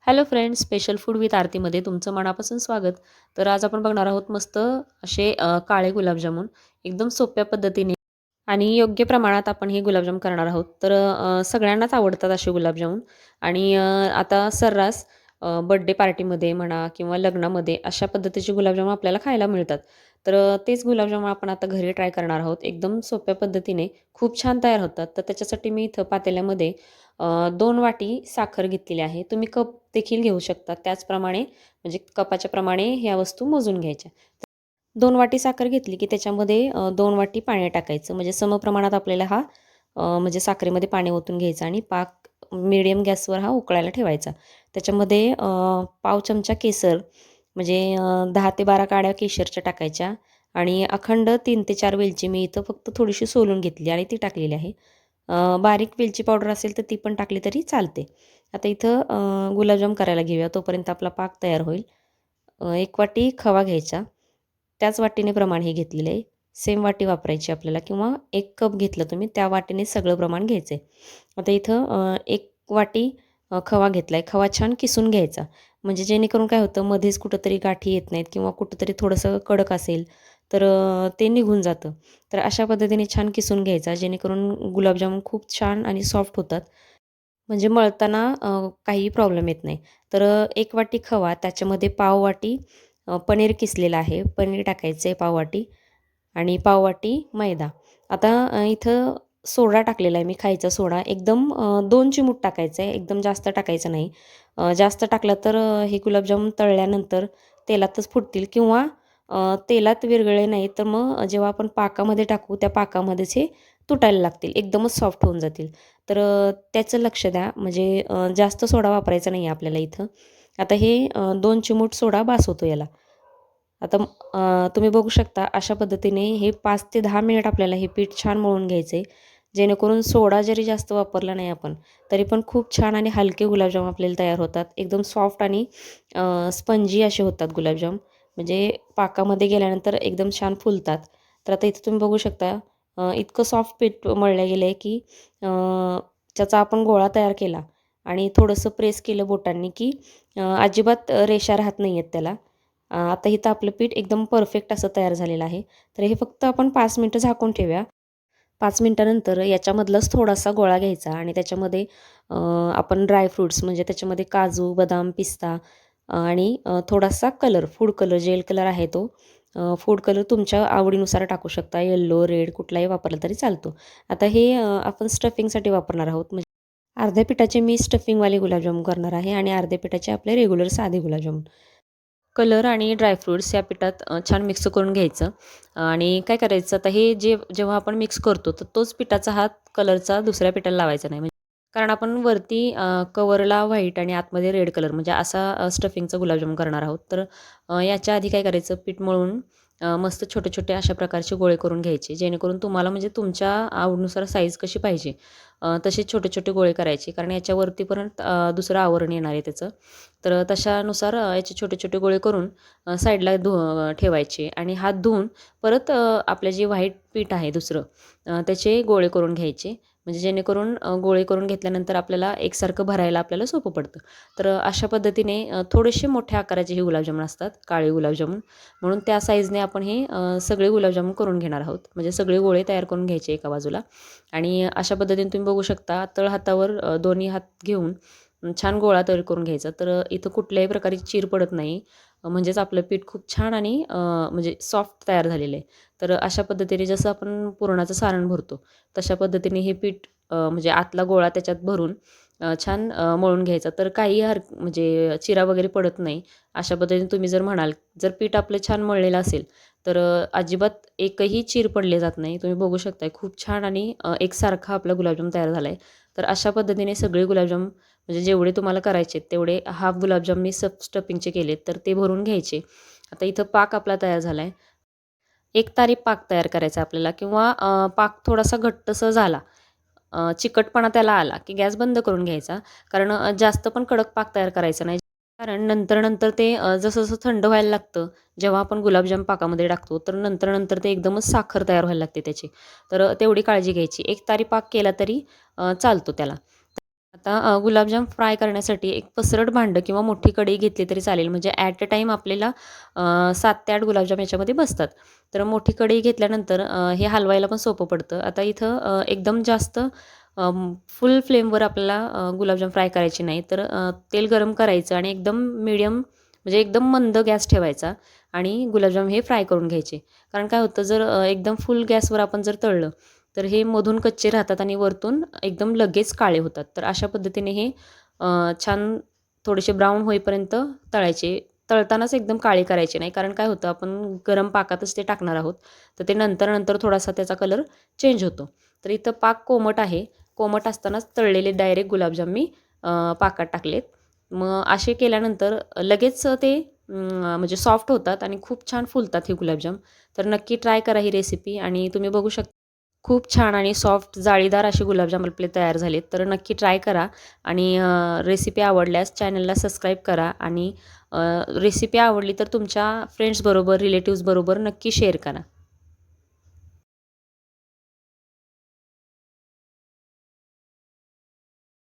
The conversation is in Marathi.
Hello friends, special food with आरतीमध्ये तुमचं मनापासून स्वागत. तर आज आपण बघणार आहोत मस्त असे काळे गुलाबजामुन एकदम सोप्या पद्धतीने आणि योग्य प्रमाणात आपण हे गुलाबजाम करणार आहोत. तर सगळ्यांनाच आवडतात असे गुलाबजामुन आणि आता सर्रास बर्थडे पार्टीमध्ये म्हणा किंवा लग्नामध्ये अशा पद्धतीचे गुलाबजाम आपल्याला खायला मिळतात. तर तेच गुलाबजाम आपण आता घरी ट्राय करणार आहोत. एकदम सोप्या पद्धतीने खूप छान तयार होतात. तर त्याच्यासाठी मी इथं पातेल्यामध्ये 2 वाटी साखर घेतलेली आहे. तुम्ही कप देखील घेऊ शकता. त्याचप्रमाणे म्हणजे कपाच्या प्रमाणे ह्या वस्तू मोजून घ्यायच्या. 2 वाटी साखर घेतली की त्याच्यामध्ये 2 वाटी पाणी टाकायचं. म्हणजे समप्रमाणात आपल्याला हा म्हणजे साखरेमध्ये पाणी ओतून घ्यायचं आणि पाक मीडियम गॅसवर हा उकळायला ठेवायचा. त्याच्यामध्ये पाव चमचा केसर म्हणजे 10 ते 12 काड्या केशरच्या टाकायच्या आणि अखंड 3 ते 4 वेलची मी इथं फक्त थोडीशी सोलून घेतली आणि ती टाकलेली आहे. बारीक वेलची पावडर असेल तर ती पण टाकली तरी चालते. आता इथं गुलाबजाम करायला घेऊया. तोपर्यंत आपला पाक तयार होईल. 1 वाटी खवा घ्यायचा. त्याच वाटीने प्रमाण हे घेतलेलं आहे. सेम वाटी वापरायची आपल्याला किंवा 1 कप घेतलं तुम्ही त्या वाटीने सगळं प्रमाण घ्यायचं आहे. आता इथं 1 वाटी खवा घेतला आहे. खवा छान किसून घ्यायचा. म्हणजे जेणेकरून काय होतं मध्येच कुठेतरी गाठी येत नाहीत किंवा कुठेतरी थोडंसं कडक असेल तर ते निघून जातं. तर अशा पद्धतीने छान किसून घ्यायचा जेणेकरून गुलाबजामुन खूप छान आणि सॉफ्ट होतात. म्हणजे मळताना काहीही प्रॉब्लेम येत नाही. तर 1 वाटी खवा त्याच्यामध्ये पाव वाटी पनीर किसलेलं आहे. पनीर टाकायचं आहे पाव वाटी आणि पाव वाटी मैदा. आता इथं सोडा टाकलेला आहे मी खायचा सोडा. एकदम 2 चिमूट टाकायचा आहे. एकदम जास्त टाकायचं नाही. जास्त टाकला तर हे गुलाबजामुन तळल्यानंतर तेलातच फुटतील किंवा तेलात विरघळले नाही तर मग जेव्हा आपण पाकामध्ये टाकू त्या पाकामध्येच हे तुटायला लागतील. एकदमच सॉफ्ट होऊन जातील. तर त्याचं लक्ष द्या. म्हणजे जास्त सोडा वापरायचा नाही आहे आपल्याला इथं. आता हे 2 चिमूट सोडा बास होतो याला. आता तुम्ही बघू शकता अशा पद्धतीने हे 5 ते 10 मिनिट आपल्याला हे पीठ छान मळून घ्यायचं आहे. जेणेकरून सोडा जरी जास्त वापरला नाही आपण, तरी पण खूप छान आणि हलके गुलाबजाम आपल्याला तयार होतात. एकदम सॉफ्ट आणि स्पंजी असे होतात गुलाबजाम. म्हणजे पाकामध्ये गेल्यानंतर एकदम छान फुलतात. तर आता इथे तुम्ही बघू शकता इतकं सॉफ्ट पीठ मळलं गेलं आहे की त्याचा आपण गोळा तयार केला आणि थोडंसं प्रेस केलं बोटांनी की अजिबात रेषा राहत नाही आहेत त्याला. आता इथं आपलं पीठ एकदम परफेक्ट असं तयार झालेलं आहे. तर हे फक्त आपण 5 मिनिटं झाकून ठेवूया. 5 मिनिटानंतर याच्यामधलाच थोडासा गोळा घ्यायचा आणि त्याच्यामध्ये आपण ड्रायफ्रुट्स म्हणजे त्याच्यामध्ये काजू, बदाम, पिस्ता आणि थोडासा colour, food colour, gel colour आहे तो. फूड कलर तुमच्या आवडीनुसार टाकू शकता. येलो, रेड कुठलाही वापरला तरी चालतो. आता हे आपण स्टफिंगसाठी वापरणार आहोत. म्हणजे अर्ध्या पिठाचे मी स्टफिंगवाले गुलाबजामुन करणार आहे आणि अर्ध्या पिठाचे आपले रेग्युलर साधे गुलाबजामुन. कलर आणि ड्रायफ्रुट्स या पिठात छान मिक्स करून घ्यायचं आणि काय करायचं आता हे जेव्हा आपण मिक्स करतो तर तोच पिठाचा हात कलरचा दुसऱ्या पिठाला लावायचा नाही. म्हणजे कारण आपण वरती कवरला व्हाईट आणि आतमध्ये रेड कलर म्हणजे असा स्टफिंगचा गुलाबजाम करणार आहोत. तर याच्या आधी काय करायचं पीठ मळून मस्त छोटे-छोटे अशा प्रकारचे गोळे करून घ्यायचे. जेणेकरून तुम्हाला म्हणजे तुमच्या आवडीनुसार साईज कशी पाहिजे तसे छोटे-छोटे गोळे करायचे. कारण याच्यावरती परत दुसरं आवरण येणार आहे त्याचं. तर तशानुसार याचे छोटे-छोटे गोळे करून साईडला ठेवायचे आणि हात धुवून परत आपलं जे व्हाईट पीठ आहे दुसरं त्याचे गोळे करून घ्यायचे. म्हणजे जेणेकरून गोळे करून घेतल्यानंतर आपल्याला एकसारखं भरायला आपल्याला सोपं पडतं. तर अशा पद्धतीने थोडेसे मोठ्या आकाराचे हे गुलाबजामुन असतात, काळे गुलाबजामुन. म्हणून त्या साईजने आपण हे सगळे गुलाबजामुन करून घेणार आहोत. म्हणजे सगळे गोळे तयार करून घ्यायचे एका बाजूला आणि अशा पद्धतीने तुम्ही बघू शकता तळहातावर दोन्ही हात घेऊन छान गोळा तयार करून घ्यायचा. तर इथं कुठल्याही प्रकारची चीर पडत नाही. म्हणजेच आपलं पीठ खूप छान आणि म्हणजे सॉफ्ट तयार झालेलं आहे. तर अशा पद्धतीने जसं आपण पुरणाचं सारण भरतो, तशा पद्धतीने हे पीठ म्हणजे आतला गोळा त्याच्यात भरून छान मळून घ्यायचा. तर काही म्हणजे चिरा वगैरे पडत नाही. अशा पद्धतीने तुम्ही जर म्हणाल, जर पीठ आपलं छान मळलेलं असेल, तर अजिबात एकही चीर पडले जात नाही. तुम्ही बघू शकताय खूप छान आणि एकसारखा आपला गुलाबजाम तयार झाला आहे. तर अशा पद्धतीने सगळे गुलाबजाम म्हणजे जेवढे तुम्हाला करायचे आहेत तेवढे हाफ गुलाबजाम मी स्टफिंगचे केलेत तर ते भरून घ्यायचे. आता इथं पाक आपला तयार झाला आहे. एकतारी पाक तयार करायचा आपल्याला किंवा पाक थोडासा घट्टसर झाला, चिकटपणा त्याला आला की गॅस बंद करून घ्यायचा. कारण जास्त पण कडक पाक तयार करायचा नाही. कारण नंतर ते जसं-जसं थंड व्हायला लागतं, जेव्हा आपण गुलाबजाम पाकामध्ये टाकतो, तर नंतर ते एकदमच साखर तयार व्हायला लागते त्याची. तर तेवढी काळजी घ्यायची. एकतारी पाक केला तरी चालतो त्याला. आता गुलाबजाम फ्राय करण्यासाठी एक पसरट भांडं किंवा मोठी कढई घेतली तरी चालेल. म्हणजे ॲट अ टाईम आपल्याला 7 ते 8 गुलाबजाम याच्यामध्ये बसतात. तर मोठी कढई घेतल्यानंतर हे हलवायला पण सोपं पडतं. आता इथं एकदम जास्त फुल फ्लेमवर आपल्याला गुलाबजाम फ्राय करायचे नाही. तर तेल गरम करायचं आणि एकदम मीडियम म्हणजे एकदम मंद गॅस ठेवायचा आणि गुलाबजाम हे फ्राय करून घ्यायचे. कारण काय होतं जर एकदम फुल गॅसवर आपण जर तळलं तर हे मधून कच्चे राहतात आणि वरतून एकदम लगेच काळे होतात. तर अशा पद्धतीने हे छान थोडेसे ब्राऊन होईपर्यंत तळायचे. तळतानाच एकदम काळे करायचे नाही. कारण काय होतं आपण गरम पाकातच ते टाकणार आहोत. तर ते नंतर थोडासा त्याचा कलर चेंज होतो. तर इथं पाक कोमट आहे. कोमट असतानाच तळलेले डायरेक्ट गुलाबजाम मी पाकात टाकलेत. मग असे केल्यानंतर लगेच ते म्हणजे सॉफ्ट होतात आणि खूप छान फुलतात हे गुलाबजाम. तर नक्की ट्राय करा ही रेसिपी आणि तुम्ही बघू शकता खूप छान आणि सॉफ्ट जाळीदार असे गुलाबजाम आपले तयार झालेत. तर नक्की ट्राय करा आणि रेसिपी आवडल्यास चॅनलला सबस्क्राईब करा आणि रेसिपी आवडली तर तुमच्या फ्रेंड्सबरोबर, रिलेटिव्हजबरोबर नक्की शेअर करा.